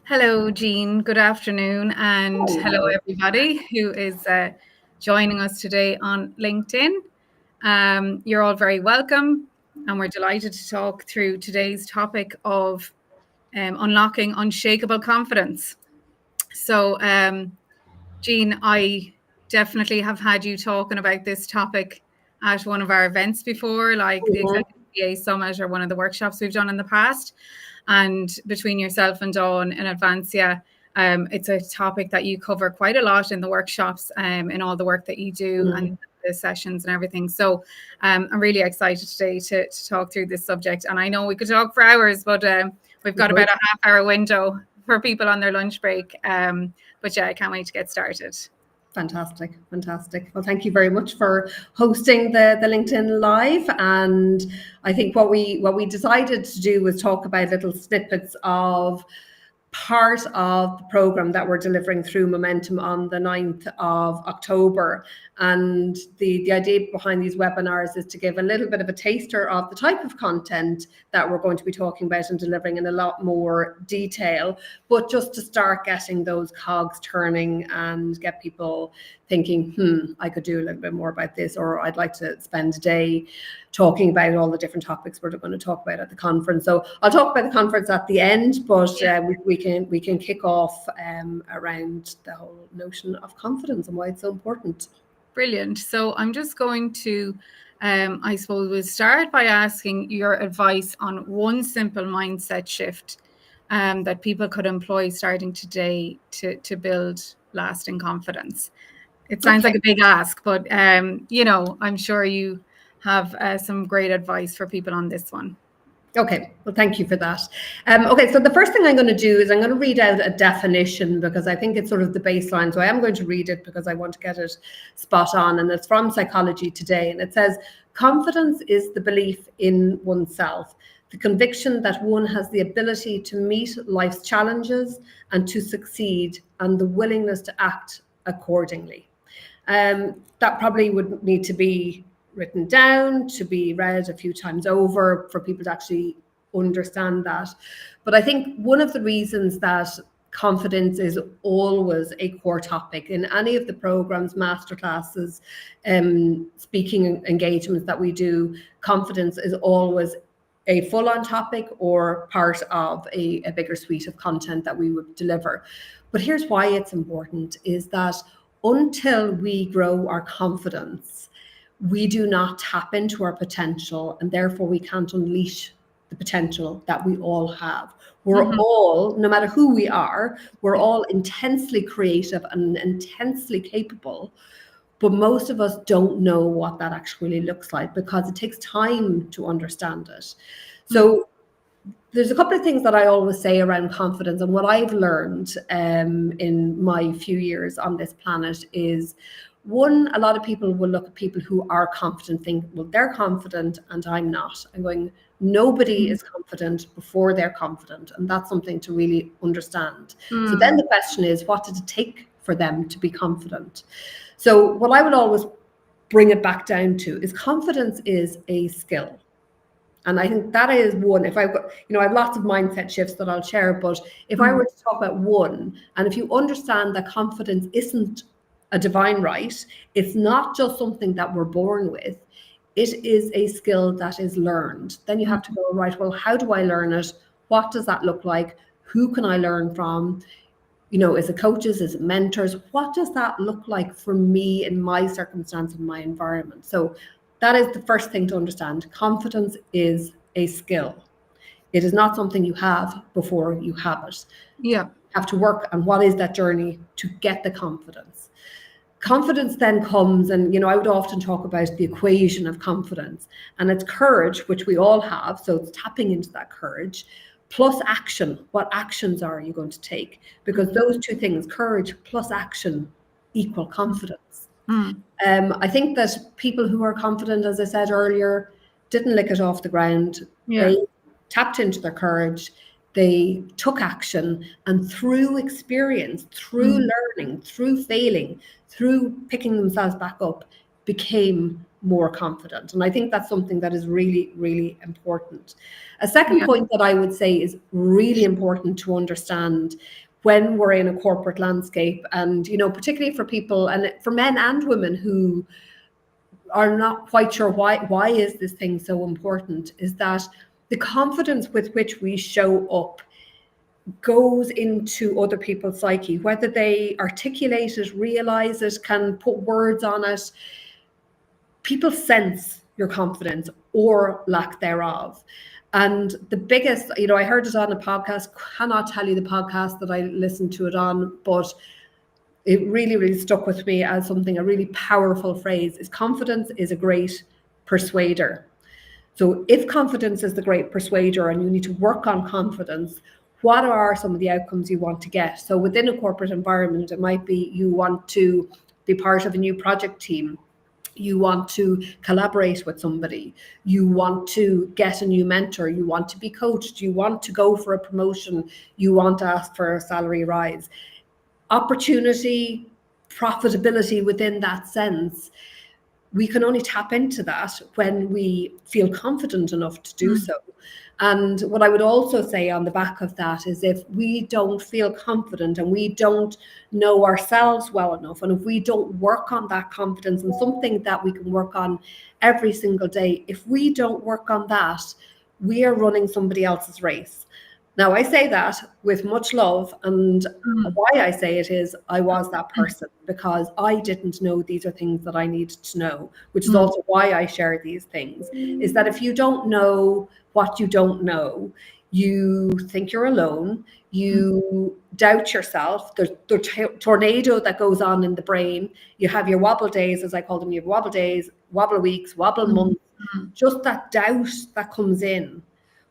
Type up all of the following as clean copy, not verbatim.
Hello, Jean. Good afternoon. And hello, Hello. everybody who is joining us today on LinkedIn. You're all very welcome. And we're delighted to talk through today's topic of unlocking unshakable confidence. So, Jean, I definitely have had you talking about this topic at one of our events before, like the Mhm. Executive BA Summit or one of the workshops we've done in the past. And between yourself and Dawn in Advancia, it's a topic that you cover quite a lot in the workshops, in all the work that you do Mhm. and the sessions and everything. So I'm really excited today to talk through this subject. And I know we could talk for hours, but we've got about a half-hour window for people on their lunch break. But yeah, I can't wait to get started. Fantastic. Well, thank you very much for hosting the LinkedIn Live. And I think what we decided to do was talk about little snippets of part of the program that we're delivering through Momentum on the 9th of October. And the idea behind these webinars is to give a little bit of a taster of the type of content that we're going to be talking about and delivering in a lot more detail, but just to start getting those cogs turning and get people thinking, I could do a little bit more about this, or I'd like to spend a day talking about all the different topics we're going to talk about at the conference. So I'll talk about the conference at the end, but we can kick off around the whole notion of confidence and why it's so important. Brilliant. So I'm just going to, I suppose, we'll start by asking your advice on one simple mindset shift that people could employ starting today to build lasting confidence. It sounds like a big ask, but I'm sure you have some great advice for people on this one. Okay, well, thank you for that. Okay, so the first thing I'm going to do is I'm going to read out a definition because I think it's sort of the baseline. So I am going to read it because I want to get it spot on. And it's from Psychology Today. And it says, confidence is the belief in oneself, the conviction that one has the ability to meet life's challenges and to succeed, and the willingness to act accordingly. That probably would need to be written down, to be read a few times over for people to actually understand that. But I think one of the reasons that confidence is always a core topic in any of the programs, masterclasses, speaking engagements that we do, confidence is always a full-on topic or part of a bigger suite of content that we would deliver. But here's why it's important is that until we grow our confidence, we do not tap into our potential, and therefore we can't unleash the potential that we all have. We're all, no matter who we are, we're all intensely creative and intensely capable, but most of us don't know what that actually looks like because it takes time to understand it. So there's a couple of things that I always say around confidence, and what I've learned in my few years on this planet is, one, a lot of people will look at people who are confident, think, well, they're confident and I'm not. I'm going, nobody is confident before they're confident, and that's something to really understand. So then the question is, what did it take for them to be confident? So what I would always bring it back down to is confidence is a skill. And I think that is one. If I've got, I have lots of mindset shifts that I'll share, but if I were to talk about one, and if you understand that confidence isn't a divine right, it's not just something that we're born with, it is a skill that is learned. Then you have to go, right, well, how do I learn it? What does that look like? Who can I learn from? Is it coaches? Is it mentors? What does that look like for me in my circumstance, in my environment? So that is the first thing to understand. Confidence is a skill. It is not something you have before you have it. Yeah. You have to work on what is that journey to get the confidence. Confidence then comes, and I would often talk about the equation of confidence, and it's courage, which we all have. So it's tapping into that courage, plus action. What actions are you going to take? Because those two things, courage plus action, equal confidence. I think that people who are confident, as I said earlier, didn't lick it off the ground. Yeah. They tapped into their courage. They took action, and through experience, through learning, through failing, through picking themselves back up, became more confident. And I think that's something that is really, really important. A second Yeah. point that I would say is really important to understand when we're in a corporate landscape, and particularly for people, and for men and women who are not quite sure why is this thing so important, is that the confidence with which we show up goes into other people's psyche, whether they articulate it, realize it, can put words on it. People sense your confidence or lack thereof. And the biggest, I heard it on a podcast, cannot tell you the podcast that I listened to it on, but it really, really stuck with me as something, a really powerful phrase, is confidence is a great persuader. So if confidence is the great persuader and you need to work on confidence, what are some of the outcomes you want to get? So within a corporate environment, it might be you want to be part of a new project team. You want to collaborate with somebody. You want to get a new mentor. You want to be coached. You want to go for a promotion. You want to ask for a salary rise. Opportunity, profitability within that sense, we can only tap into that when we feel confident enough to do so. And what I would also say on the back of that is, if we don't feel confident and we don't know ourselves well enough, and if we don't work on that confidence, and something that we can work on every single day, if we don't work on that, we are running somebody else's race. Now, I say that with much love, and why I say it is I was that person, because I didn't know these are things that I needed to know, which is also why I share these things, is that if you don't know what you don't know, you think you're alone, you doubt yourself, there's tornado that goes on in the brain, you have your wobble days, as I call them, you have wobble days, wobble weeks, wobble months, just that doubt that comes in.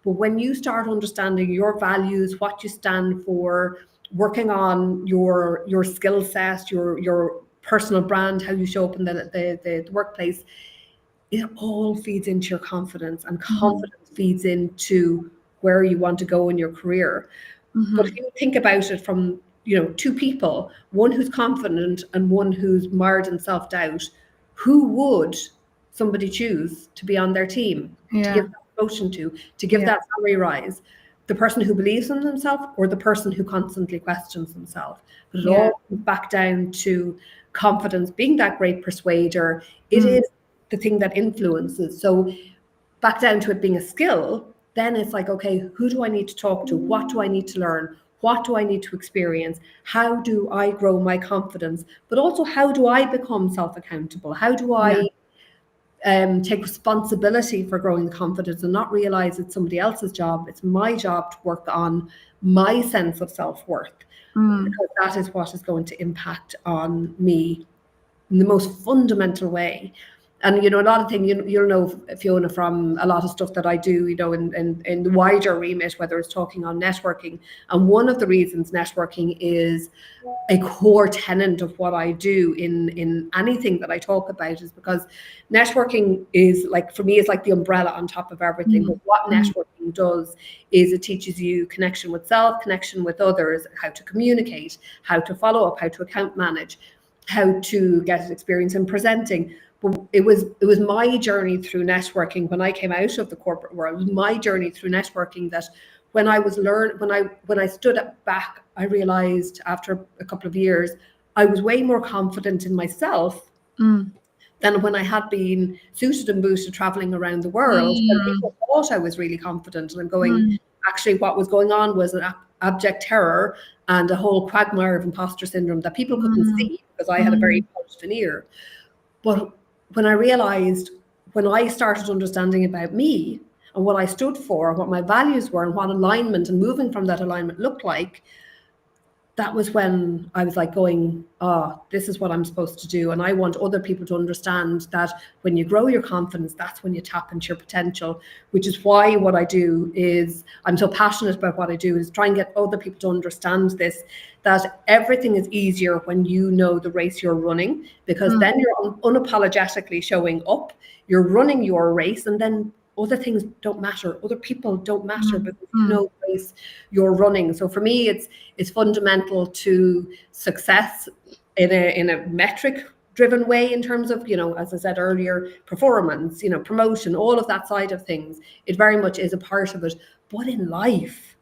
But when you start understanding your values, what you stand for, working on your skill set, your personal brand, how you show up in the workplace, it all feeds into your confidence, and confidence feeds into where you want to go in your career. But if you think about it from, two people, one who's confident and one who's mired in self-doubt, who would somebody choose to be on their team, to give that promotion to give that salary rise? The person who believes in themselves, or the person who constantly questions themselves? But it all comes back down to confidence being that great persuader. It is the thing that influences. So back down to it being a skill, then it's like, okay, who do I need to talk to? What do I need to learn? What do I need to experience? How do I grow my confidence? But also, how do I become self-accountable? How do I take responsibility for growing the confidence, and not realize it's somebody else's job? It's my job to work on my sense of self-worth, because that is what is going to impact on me in the most fundamental way. And a lot of things, you'll know, Fiona, from a lot of stuff that I do, in the wider remit, whether it's talking on networking. And one of the reasons networking is a core tenet of what I do in anything that I talk about is because networking is, like, for me, it's like the umbrella on top of everything. But what networking does is it teaches you connection with self, connection with others, how to communicate, how to follow up, how to account manage, how to get experience in presenting. But it was my journey through networking when I came out of the corporate world. It was my journey through networking that when I was when I stood back, I realized after a couple of years, I was way more confident in myself than when I had been suited and booted traveling around the world. And people thought I was really confident, and I'm going, actually what was going on was an abject terror and a whole quagmire of imposter syndrome that people couldn't see because I had a very polished veneer. But when I realized, when I started understanding about me and what I stood for, what my values were, and what alignment and moving from that alignment looked like, that was when I was like going, this is what I'm supposed to do. And I want other people to understand that when you grow your confidence, that's when you tap into your potential, which is why what I do is, I'm so passionate about what I do, is try and get other people to understand this, that everything is easier when you know the race you're running, because then you're unapologetically showing up, you're running your race, and then other things don't matter. Other people don't matter, because you know the race you're running. So for me, it's fundamental to success in a metric driven way in terms of, as I said earlier, performance, promotion, all of that side of things. It very much is a part of it. But in life,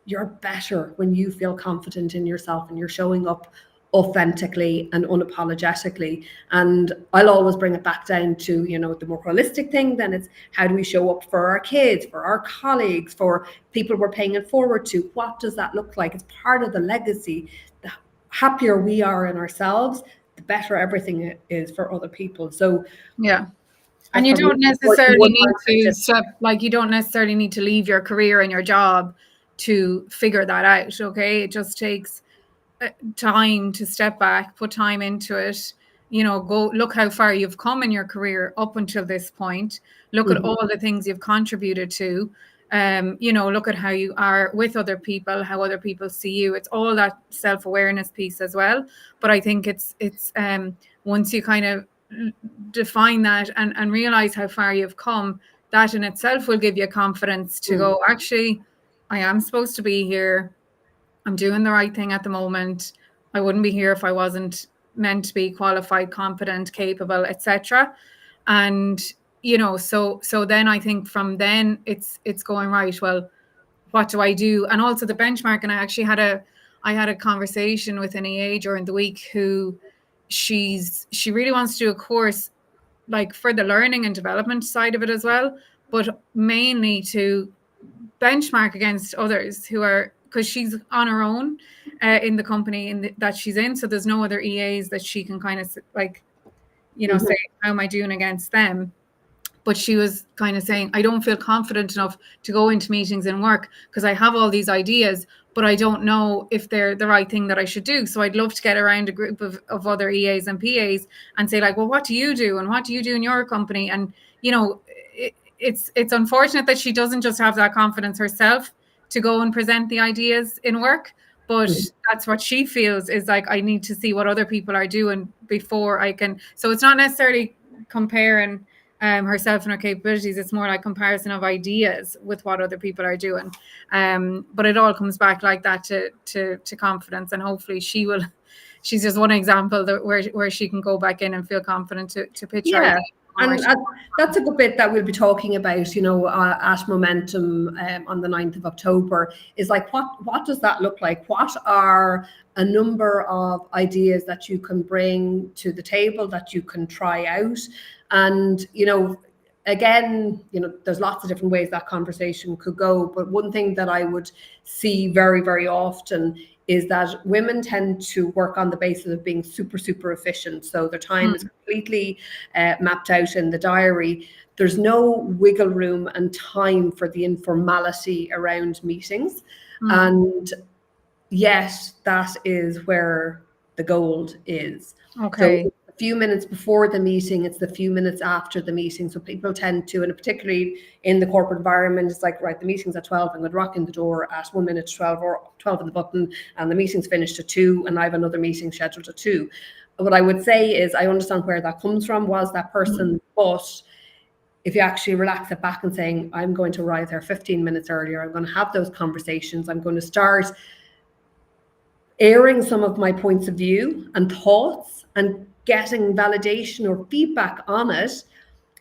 you're better when you feel confident in yourself and you're showing up authentically and unapologetically. And I'll always bring it back down to, the more holistic thing. Then it's, how do we show up for our kids, for our colleagues, for people we're paying it forward to? What does that look like? It's part of the legacy. The happier we are in ourselves, the better everything is for other people. So yeah. And you don't necessarily need to step, like, you don't necessarily need to leave your career and your job to figure that out. Okay. It just takes time to step back, put time into it, go look how far you've come in your career up until this point. Look at all the things you've contributed to. Look at how you are with other people, how other people see you. It's all that self-awareness piece as well. But I think it's once you kind of define that and realize how far you've come, that in itself will give you confidence to go, actually, I am supposed to be here. I'm doing the right thing at the moment. I wouldn't be here if I wasn't meant to be qualified, competent, capable, etc. And so then I think from then it's going, right, well, what do I do? And also the benchmark. And I actually had a conversation with an EA during the week who she really wants to do a course like for the learning and development side of it as well, but mainly to benchmark against others who are, because she's on her own in the company that she's in. So there's no other EAs that she can kind of like, say, how am I doing against them? But she was kind of saying, I don't feel confident enough to go into meetings and work because I have all these ideas, but I don't know if they're the right thing that I should do. So I'd love to get around a group of other EAs and PAs and say, like, well, what do you do? And what do you do in your company? And, it's unfortunate that she doesn't just have that confidence herself to go and present the ideas in work. But that's what she feels is like, I need to see what other people are doing before I can. So it's not necessarily comparing herself and her capabilities. It's more like comparison of ideas with what other people are doing. But it all comes back like that to confidence. And hopefully she's just one example where she can go back in and feel confident to pitch her ideas. And that's a good bit that we'll be talking about, at Momentum on the 9th of October, is like, what does that look like? What are a number of ideas that you can bring to the table, that you can try out? And, again, there's lots of different ways that conversation could go. But one thing that I would see very, very often is that women tend to work on the basis of being super, super efficient. So their time is completely mapped out in the diary. There's no wiggle room and time for the informality around meetings. And yet that is where the gold is. Okay. So a few minutes before the meeting, it's the few minutes after the meeting. So people tend to, and particularly in the corporate environment, it's like, right, the meeting's at 12, I'm going to rock in the door at 1 minute to 12 or 12 on the button, and the meeting's finished at 2, and I have another meeting scheduled at 2. What I would say is, I understand where that comes from, was that person, but if you actually relax it back and saying, I'm going to arrive there 15 minutes earlier, I'm going to have those conversations, I'm going to start airing some of my points of view and thoughts and getting validation or feedback on it,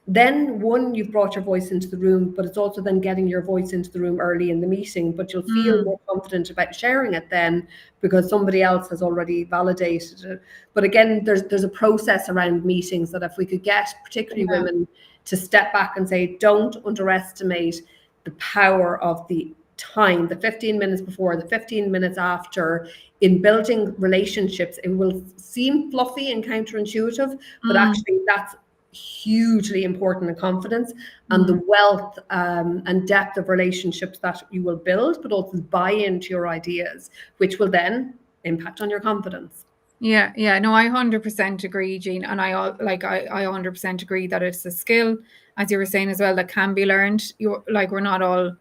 then one, you've brought your voice into the room, but it's also then getting your voice into the room early in the meeting, but you'll feel more confident about sharing it then because somebody else has already validated it. But again, there's a process around meetings that if we could get particularly women to step back and say, don't underestimate the power of the time, the 15 minutes before, the 15 minutes after, in building relationships. It will seem fluffy and counterintuitive, but actually that's hugely important in confidence and the wealth and depth of relationships that you will build, but also buy into your ideas, which will then impact on your confidence. Yeah, no, I 100% agree, Jean, and I 100% agree that it's a skill, as you were saying as well, that can be learned. We're not all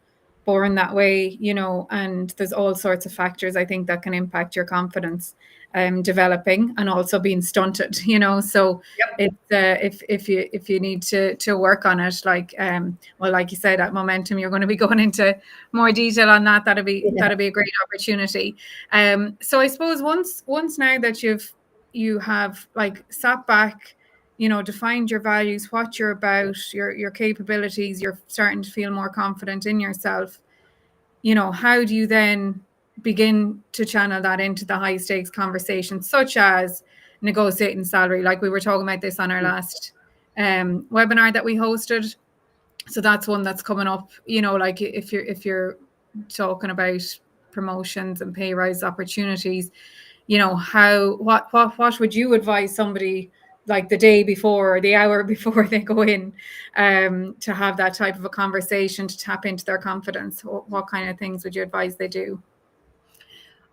born that way, and there's all sorts of factors I think that can impact your confidence developing and also being stunted, so it's if you need to work on it, like you said, at Momentum you're going to be going into more detail on that. That'd be a great opportunity. So I suppose once now that you've you have like sat back, you know, defined your values, what you're about, your capabilities, you're starting to feel more confident in yourself, you know, how do you then begin to channel that into the high stakes conversations, such as negotiating salary? Like we were talking about this on our last webinar that we hosted. So that's one that's coming up, you know, like if you're talking about promotions and pay rise opportunities, you know, what would you advise somebody like the day before or the hour before they go in to have that type of a conversation, to tap into their confidence? What kind of things would you advise they do?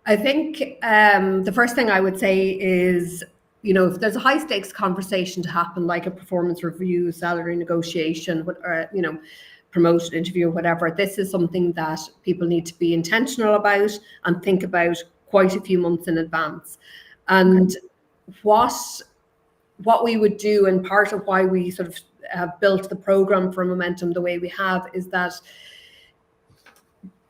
I think the first thing I would say is, you know, if there's a high stakes conversation to happen, like a performance review, salary negotiation, or, you know, promotion interview, or whatever, this is something that people need to be intentional about and think about quite a few months in advance. And what we would do, and part of why we sort of have built the program for Momentum the way we have, is that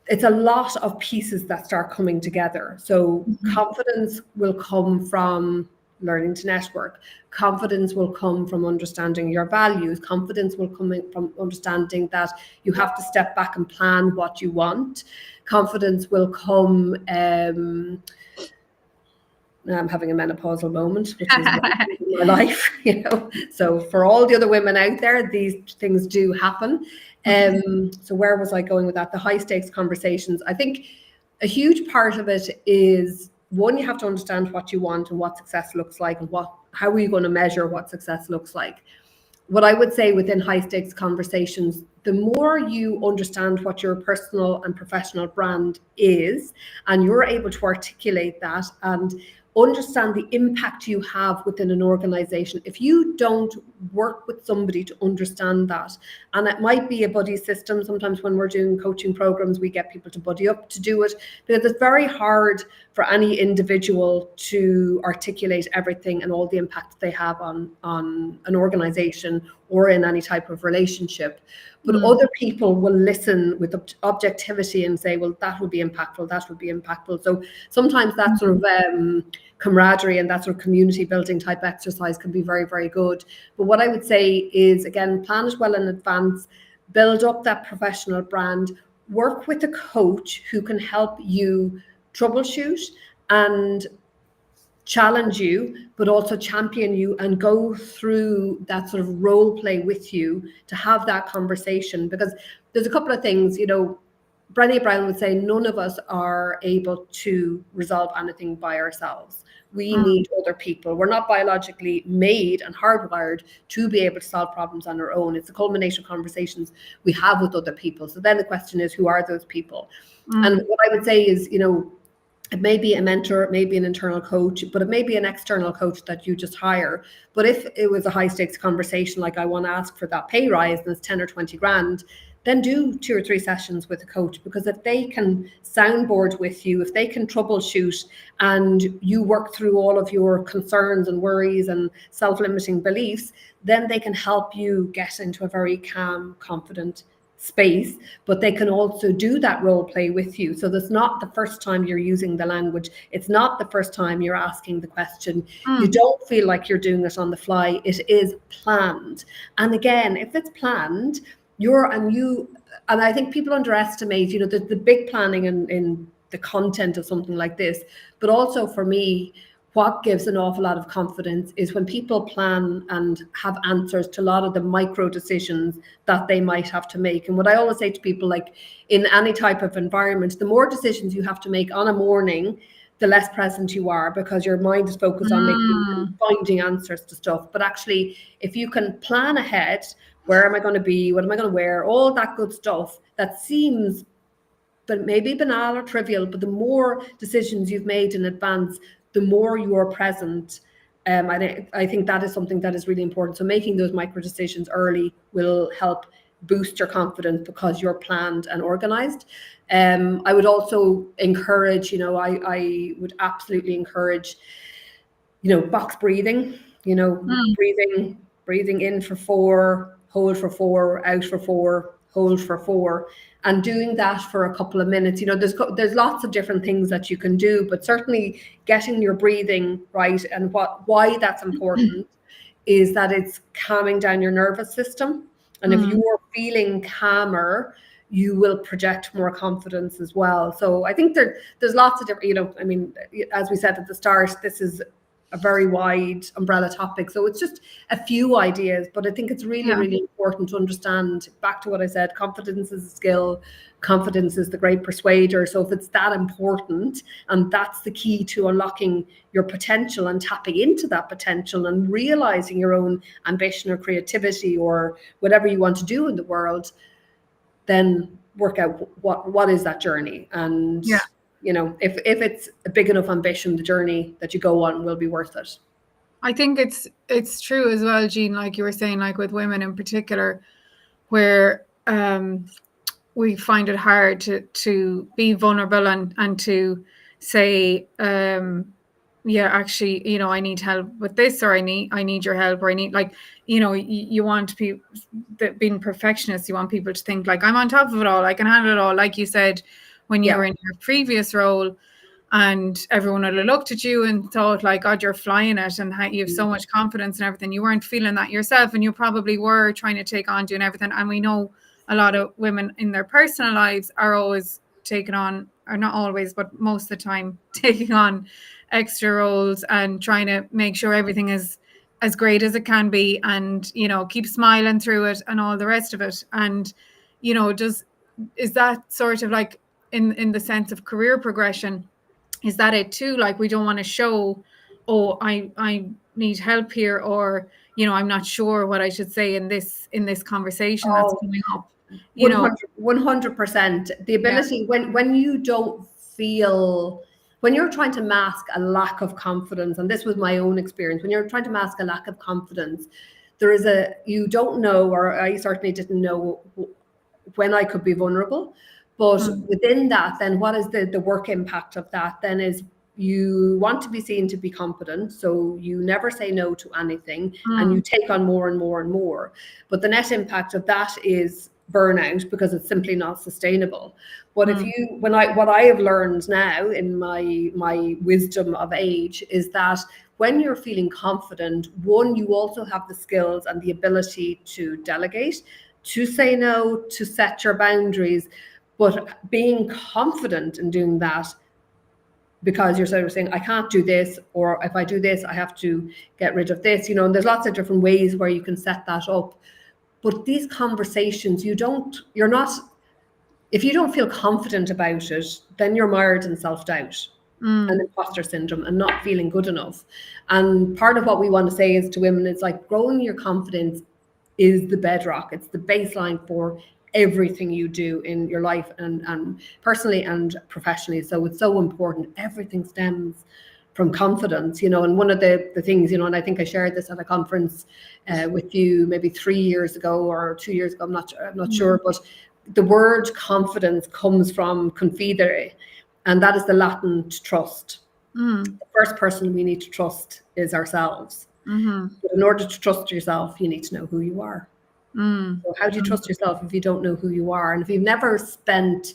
it's a lot of pieces that start coming together. So confidence will come from learning to network. Confidence will come from understanding your values. Confidence will come from understanding that you have to step back and plan what you want. Confidence will come I'm having a menopausal moment, which is my life, you know. So for all the other women out there, these things do happen. So where was I going with that? The high stakes conversations. I think a huge part of it is, one, you have to understand what you want and what success looks like, and how are you going to measure what success looks like. What I would say within high stakes conversations, the more you understand what your personal and professional brand is, and you're able to articulate that and understand the impact you have within an organization. If you don't work with somebody to understand that, and it might be a buddy system. Sometimes when we're doing coaching programs, we get people to buddy up to do it, because it's very hard for any individual to articulate everything and all the impact they have on an organization or in any type of relationship. But other people will listen with objectivity and say, well, that would be impactful, that would be impactful. So sometimes that sort of camaraderie and that sort of community building type exercise can be very, very good. But what I would say is, again, plan it well in advance, build up that professional brand, work with a coach who can help you troubleshoot and challenge you, but also champion you and go through that sort of role play with you to have that conversation. Because there's a couple of things, you know, Brené Brown would say, none of us are able to resolve anything by ourselves. We need other people. We're not biologically made and hardwired to be able to solve problems on our own. It's a culmination of conversations we have with other people. So then the question is, who are those people? And what I would say is, you know, it may be a mentor, it may be an internal coach, but it may be an external coach that you just hire. But if it was a high stakes conversation, like I want to ask for that pay rise and it's 10 or 20 grand, then do 2 or 3 sessions with a coach. Because if they can soundboard with you, if they can troubleshoot and you work through all of your concerns and worries and self-limiting beliefs, then they can help you get into a very calm, confident space. But they can also do that role play with you. So that's not the first time you're using the language. It's not the first time you're asking the question. You don't feel like you're doing it on the fly. It is planned. And again, if it's planned, and I think people underestimate, you know, the big planning in the content of something like this. But also for me, what gives an awful lot of confidence is when people plan and have answers to a lot of the micro decisions that they might have to make. And what I always say to people, like in any type of environment, the more decisions you have to make on a morning, the less present you are, because your mind is focused on finding answers to stuff. But actually, if you can plan ahead, where am I going to be? What am I going to wear? All that good stuff that seems but maybe banal or trivial, but the more decisions you've made in advance, the more you're present. I think that is something that is really important. So making those micro decisions early will help boost your confidence because you're planned and organized. I would also encourage, you know, I would absolutely encourage, you know, box breathing, you know, breathing in for 4, hold for 4, out for 4, hold for 4. and doing that for a couple of minutes. There's lots of different things that you can do, but certainly getting your breathing right. And why that's important is that it's calming down your nervous system. And if you're feeling calmer, you will project more confidence as well. So I think there's lots of different, I mean, as we said at the start, this is a very wide umbrella topic. So it's just a few ideas, but I think it's really, really important to understand, back to what I said, confidence is a skill, confidence is the great persuader. So if it's that important, and that's the key to unlocking your potential and tapping into that potential and realizing your own ambition or creativity or whatever you want to do in the world, then work out what is that journey. And if it's a big enough ambition, the journey that you go on will be worth it. I think it's true as well, Jean, like you were saying, like with women in particular, where we find it hard to be vulnerable and to say, actually, I need help with this, or I need your help, or I need, like, you want people that, being perfectionists, you want people to think like, I'm on top of it all, I can handle it all, like you said when you were in your previous role, and everyone would have looked at you and thought like, God, you're flying it, and you have so much confidence and everything. You weren't feeling that yourself, and you probably were trying to take on doing everything. And we know a lot of women in their personal lives are always taking on, or not always, but most of the time, taking on extra roles and trying to make sure everything is as great as it can be, and keep smiling through it and all the rest of it. And is that sort of like in the sense of career progression, is that it too? Like, we don't want to show, oh, I need help here, or I'm not sure what I should say in this conversation that's coming up. 100%. The ability, when you don't feel, when you're trying to mask a lack of confidence, and this was my own experience, when you're trying to mask a lack of confidence, you don't know, or I certainly didn't know when I could be vulnerable. But within that, then what is the work impact of that then is, you want to be seen to be competent, so you never say no to anything, and you take on more and more and more. But the net impact of that is burnout, because it's simply not sustainable. But what I have learned now in my wisdom of age is that when you're feeling confident, one, you also have the skills and the ability to delegate, to say no, to set your boundaries. But being confident in doing that, because you're sort of saying, I can't do this, or if I do this, I have to get rid of this, and there's lots of different ways where you can set that up. But these conversations, if you don't feel confident about it, then you're mired in self-doubt and imposter syndrome and not feeling good enough. And part of what we want to say is to women, it's like, growing your confidence is the bedrock. It's the baseline for everything you do in your life, and personally and professionally. So it's so important. Everything stems from confidence, and one of the things, and I think I shared this at a conference with you maybe 3 years ago or 2 years ago, I'm not sure, but the word confidence comes from confidere, and that is the Latin to trust. The first person we need to trust is ourselves. But in order to trust yourself, you need to know who you are. So how do you trust yourself if you don't know who you are? And if you've never spent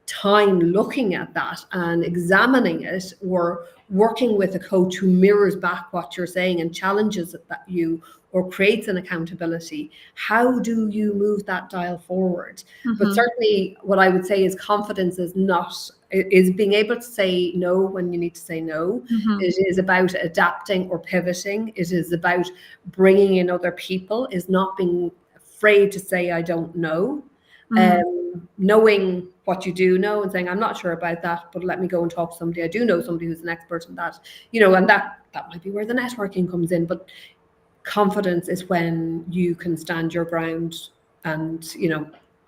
time looking at that and examining it, or working with a coach who mirrors back what you're saying and challenges you, or creates an accountability, how do you move that dial forward? But certainly what I would say is, confidence is being able to say no when you need to say no. It is about adapting or pivoting. It is about bringing in other people, is not being afraid to say, I don't know. Knowing what you do know and saying, I'm not sure about that, but let me go and talk to somebody. I do know somebody who's an expert in that, and that might be where the networking comes in. But confidence is when you can stand your ground and,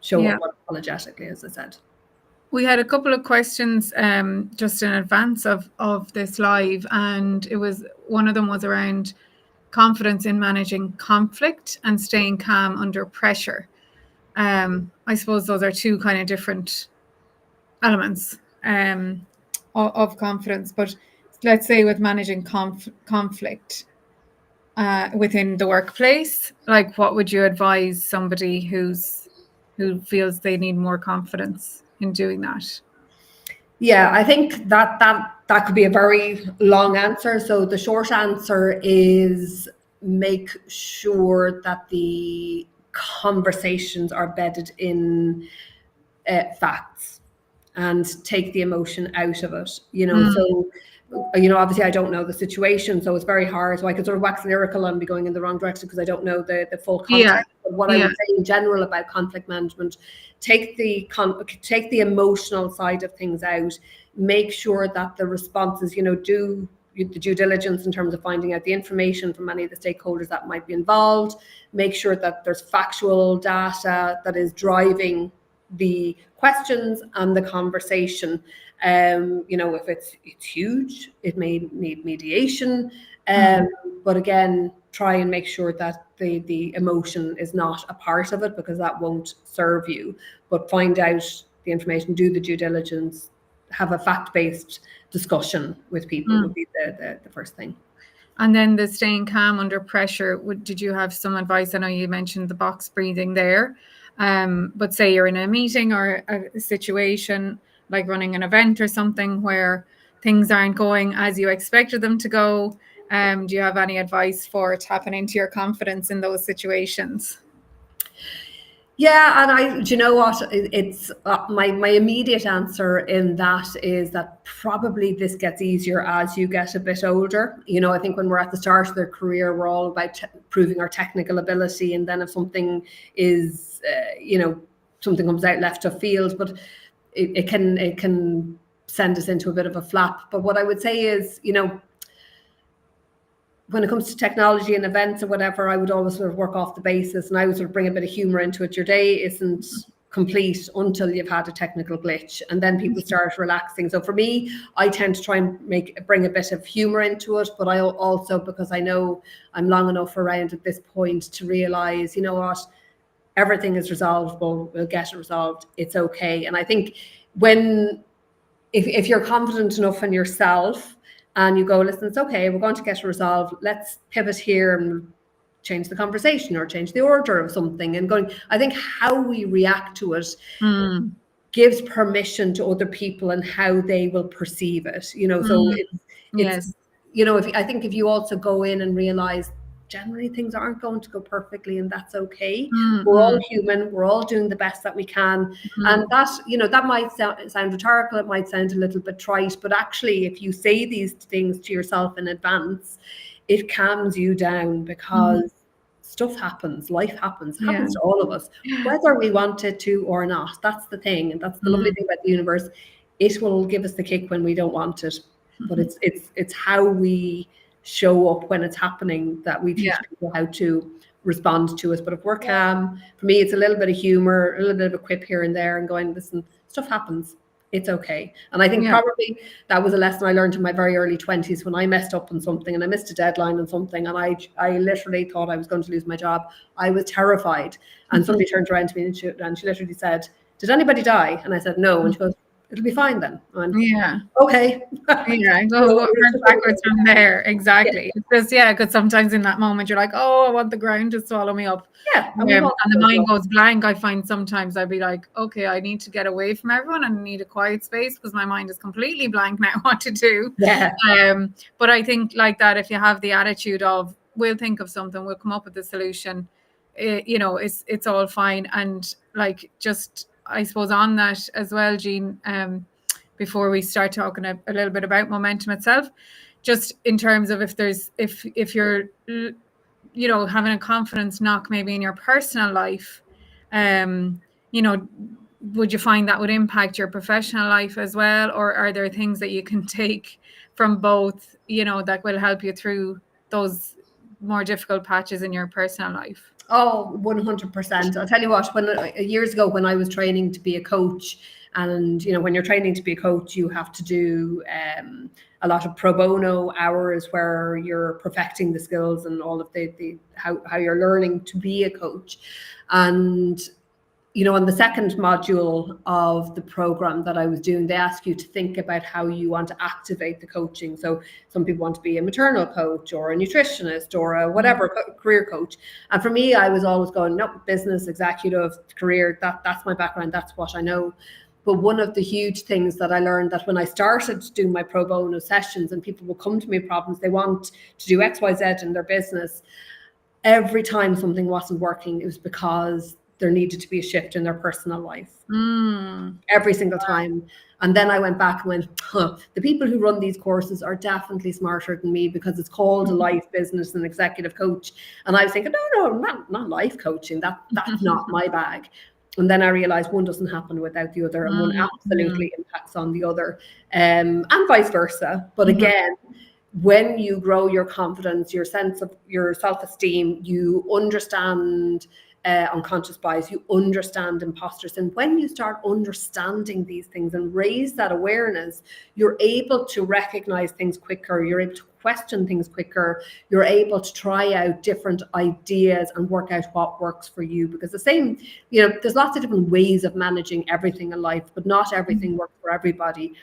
show up unapologetically, as I said. We had a couple of questions just in advance of this live, and one of them was around confidence in managing conflict and staying calm under pressure. I suppose those are two kind of different elements of confidence. But let's say with managing conflict within the workplace, like, what would you advise somebody who's who feels they need more confidence in doing that? Yeah, I think that could be a very long answer. So the short answer is make sure that the conversations are bedded in facts and take the emotion out of it. So obviously I don't know the situation, so it's very hard. So I could sort of wax lyrical and be going in the wrong direction because I don't know the full Yeah. context. But what I would say in general about conflict management, take the emotional side of things out. Make sure that the responses, do the due diligence in terms of finding out the information from any of the stakeholders that might be involved. Make sure that there's factual data that is driving the questions and the conversation. If it's huge, it may need mediation. But again, try and make sure that the emotion is not a part of it, because that won't serve you. But find out the information, do the due diligence, have a fact-based discussion with people would be the first thing. And then the staying calm under pressure. Did you have some advice? I know you mentioned the box breathing there, but say you're in a meeting or a situation like running an event or something where things aren't going as you expected them to go. Do you have any advice for tapping into your confidence in those situations? Yeah, and do you know what? It's my immediate answer in that is that probably this gets easier as you get a bit older. I think when we're at the start of their career, we're all about proving our technical ability, and then if something is, something comes out left of field, but it can send us into a bit of a flap. But what I would say is, when it comes to technology and events or whatever, I would always sort of work off the basis, and I would sort of bring a bit of humor into it. Your day isn't complete until you've had a technical glitch, and then people start relaxing. So for me, I tend to try and bring a bit of humor into it, but I also, because I know I'm long enough around at this point to realize, what, everything is resolvable. We'll get it resolved. It's okay. And I think if you're confident enough in yourself, and you go, listen, it's okay, we're going to get it resolved. Let's pivot here and change the conversation or change the order of something. And I think how we react to it gives permission to other people and how they will perceive it. So Yes. I think if you also go in and realize generally things aren't going to go perfectly, and that's okay. We're all human. We're all doing the best that we can. And that might sound rhetorical. It might sound a little bit trite, but actually, if you say these things to yourself in advance, it calms you down, because stuff happens, life happens, it happens to all of us, whether we want it to or not. That's the thing. And that's the lovely thing about the universe. It will give us the kick when we don't want it, but it's how we show up when it's happening that we teach people how to respond to us. But if we're calm, for me, it's a little bit of humor, a little bit of a quip here and there, and going, listen, stuff happens. It's okay. And I think probably that was a lesson I learned in my very early 20s when I messed up on something, and I missed a deadline on something, and I literally thought I was going to lose my job. I was terrified. And somebody turned around to me and she literally said, "Did anybody die?" And I said, "No." And she goes, "It'll be fine then." Okay. Go backwards from there. Exactly. Because because sometimes in that moment you're like, oh, I want the ground to swallow me up. And the mind goes blank. I find sometimes I'd be like, okay, I need to get away from everyone and need a quiet space because my mind is completely blank now what to do. But I think like that, if you have the attitude of, we'll think of something, we'll come up with a solution, it's all fine. And like, just I suppose on that as well, Jean, before we start talking a little bit about momentum itself, just in terms of if you're having a confidence knock maybe in your personal life, would you find that would impact your professional life as well, or are there things that you can take from both, that will help you through those more difficult patches in your personal life? Oh, 100%. I'll tell you what, years ago when I was training to be a coach, and when you're training to be a coach, you have to do a lot of pro bono hours where you're perfecting the skills and all of the how you're learning to be a coach. And on the second module of the program that I was doing, they ask you to think about how you want to activate the coaching. So some people want to be a maternal coach or a nutritionist or a whatever career coach. And for me, I was always going, no, business, executive, career, that's my background. That's what I know. But one of the huge things that I learned that when I started doing my pro bono sessions and people will come to me with problems, they want to do X, Y, Z in their business. Every time something wasn't working, it was because there needed to be a shift in their personal life. Every single time. And then I went back and went, the people who run these courses are definitely smarter than me, because it's called a life, business, and executive coach. And I was thinking, no, not life coaching. That's not my bag. And then I realized one doesn't happen without the other, and one absolutely impacts on the other, and vice versa. But again, when you grow your confidence, your sense of your self-esteem, you understand unconscious bias, you understand imposter syndrome. When you start understanding these things and raise that awareness, you're able to recognize things quicker, you're able to question things quicker, you're able to try out different ideas and work out what works for you. Because the same, there's lots of different ways of managing everything in life, but not everything works for everybody.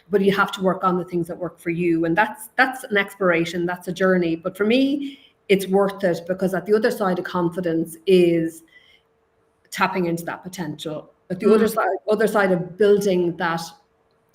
But you have to work on the things that work for you. And that's an exploration, that's a journey. But for me, it's worth it, because at the other side of confidence is tapping into that potential. At the other side of building that,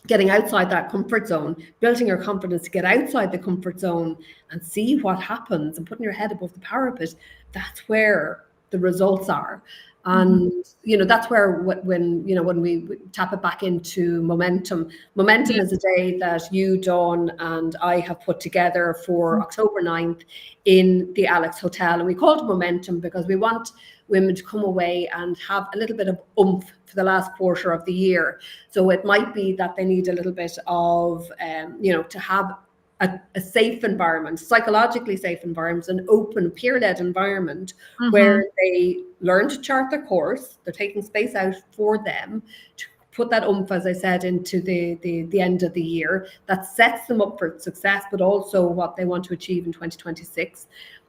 getting outside that comfort zone, building your confidence to get outside the comfort zone and see what happens and putting your head above the parapet, that's where the results are. And that's where when we tap it back into momentum is a day that you, Dawn, and I have put together for October 9th in the Alex Hotel. And we called it momentum because we want women to come away and have a little bit of oomph for the last quarter of the year. So it might be that they need a little bit of to have a safe environment, psychologically safe environment, an open, peer-led environment where they learn to chart their course. They're taking space out for them to put that oomph, as I said, into the end of the year. That sets them up for success, but also what they want to achieve in 2026.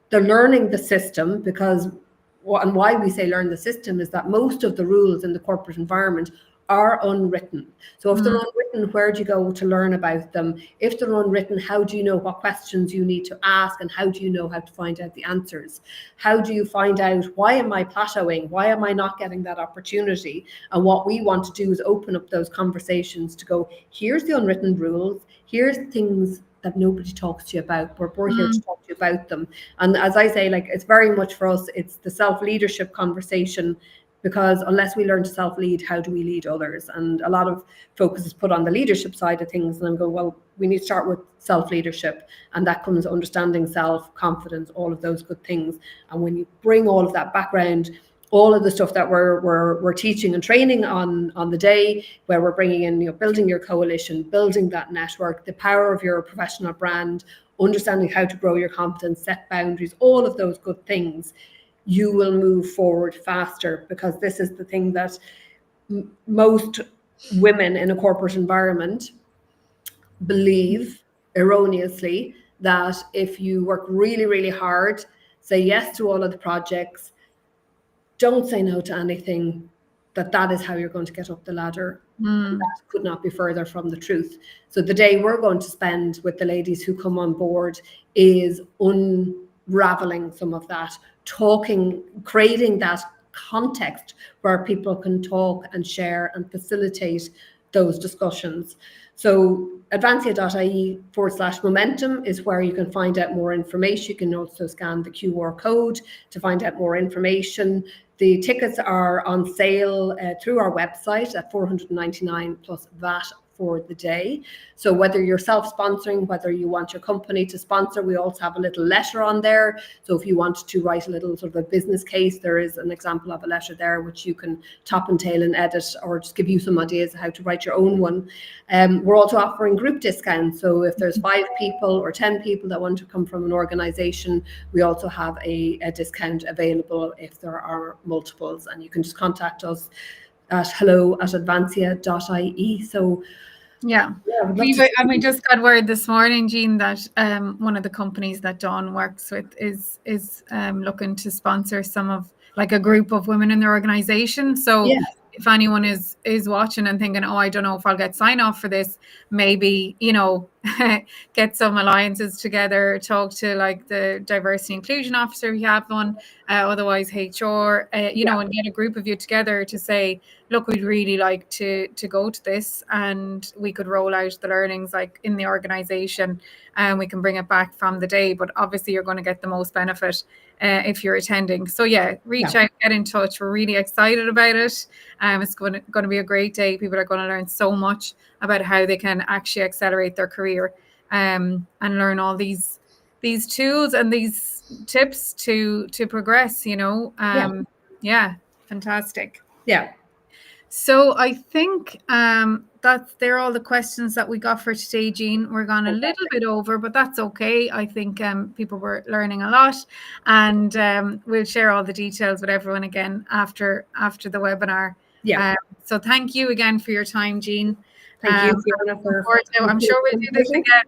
They're learning the system, because and why we say learn the system is that most of the rules in the corporate environment are unwritten. So if they're unwritten, where do you go to learn about them? If they're unwritten, how do you know what questions you need to ask, and how do you know how to find out the answers? How do you find out, why am I plateauing? Why am I not getting that opportunity? And what we want to do is open up those conversations to go, here's the unwritten rules, here's things that nobody talks to you about. We're here to talk to you about them. And as I say, it's very much for us, it's the self-leadership conversation, because unless we learn to self-lead, how do we lead others? And a lot of focus is put on the leadership side of things. And I'm going, well, we need to start with self-leadership. And that comes understanding self, confidence, all of those good things. And when you bring all of that background, all of the stuff that we're teaching and training on the day, where we're bringing in, building your coalition, building that network, the power of your professional brand, understanding how to grow your confidence, set boundaries, all of those good things, you will move forward faster. Because this is the thing that most women in a corporate environment believe erroneously, that if you work really, really hard, say yes to all of the projects, don't say no to anything, that is how you're going to get up the ladder. And that could not be further from the truth. So the day we're going to spend with the ladies who come on board is unraveling some of that, talking, creating that context where people can talk and share and facilitate those discussions. So advancia.ie/momentum is where you can find out more information. You can also scan the QR code to find out more information. The tickets are on sale through our website at $499 plus VAT for the day. So whether you're self-sponsoring, whether you want your company to sponsor, we also have a little letter on there. So if you want to write a little sort of a business case, there is an example of a letter there which you can top and tail and edit, or just give you some ideas of how to write your own one. We're also offering group discounts. So if there's 5 people or 10 people that want to come from an organization, we also have a discount available if there are multiples, and you can just contact us at hello@advancia.ie. So yeah, we just got word this morning, Jean, that one of the companies that Dawn works with is looking to sponsor some of like a group of women in their organization. So Yeah. if anyone is watching and thinking, oh, I don't know if I'll get sign off for this, maybe, you know, get some alliances together, talk to like the diversity inclusion officer if you have one, otherwise HR, you know, and get a group of you together to say, look, we'd really like to go to this, and we could roll out the learnings like in the organization, and we can bring it back from the day. But obviously you're going to get the most benefit if you're attending. So yeah, reach out, get in touch. We're really excited about it. It's going to be a great day. People are going to learn so much about how they can actually accelerate their career, and learn all these tools and these tips to progress, you know. Yeah, fantastic. Yeah. So I think they're all the questions that we got for today, Jean. We're gone a little bit over, but that's okay. I think people were learning a lot, and we'll share all the details with everyone again after the webinar. Yeah. So thank you again for your time, Jean. Thank you, Fiona, I'm sure we'll do this again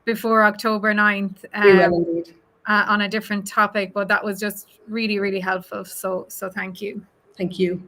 before October 9th. We will indeed. On a different topic, but that was just really, really helpful. So thank you. Thank you.